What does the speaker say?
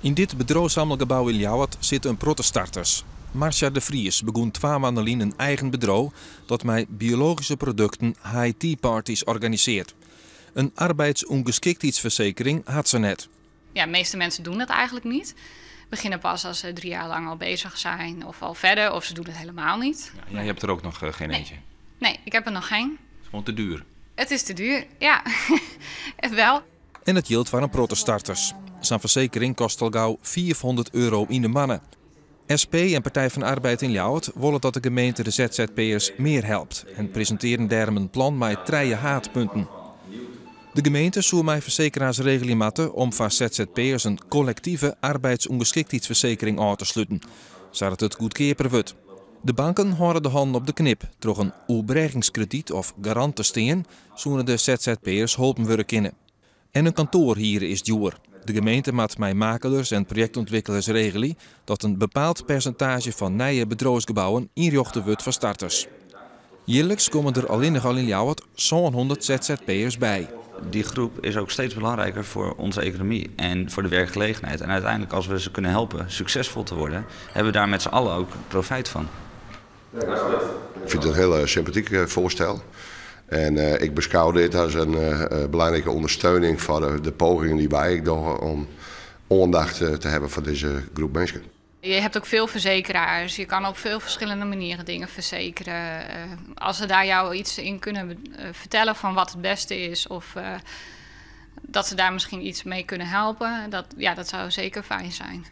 In dit bedrijfshandelgebouw in Ljouwert zitten protestarters. Marcia de Vries begon 2 maanden geleden een eigen bedrijf dat met biologische producten high-tea-parties organiseert. Een arbeidsongeschiktheidsverzekering had ze net. Ja, de meeste mensen doen dat eigenlijk niet. Beginnen pas als ze 3 jaar lang al bezig zijn of al verder, of ze doen het helemaal niet. Ja, jij hebt er ook nog geen eentje? Nee, ik heb er nog geen. Het is gewoon te duur. Het is te duur, ja. Wel. En het geldt voor een protestarters. Zijn verzekering kost al gauw €400 in de mannen. SP en Partij van Arbeid in Ljouwert willen dat de gemeente de ZZP'ers meer helpt en presenteren daarom een plan met 3 haatpunten. De gemeente zou met verzekeraarsregeling maken om voor ZZP'ers een collectieve arbeidsongeschiktheidsverzekering aan te sluiten, zodat het goedkeeper wordt. De banken houden de handen op de knip door een oelbregingskrediet of garant te steen, zodat de ZZP'ers geholpen worden kunnen. En een kantoor hier is duur. De gemeente maakt met makelaars en projectontwikkelaars regelen dat een bepaald percentage van nieuwe bedrijfsgebouwen inrichten wordt voor starters. Jaarlijks komen er alleen al in Ljouwert zo'n 100 ZZP'ers bij. Die groep is ook steeds belangrijker voor onze economie en voor de werkgelegenheid. En uiteindelijk, als we ze kunnen helpen succesvol te worden, hebben we daar met z'n allen ook profijt van. Ik vind het een heel sympathiek voorstel. En ik beschouw dit als een belangrijke ondersteuning voor de pogingen die wij doen om aandacht te hebben voor deze groep mensen. Je hebt ook veel verzekeraars. Je kan op veel verschillende manieren dingen verzekeren. Als ze daar jou iets in kunnen vertellen van wat het beste is, of dat ze daar misschien iets mee kunnen helpen, dat zou zeker fijn zijn.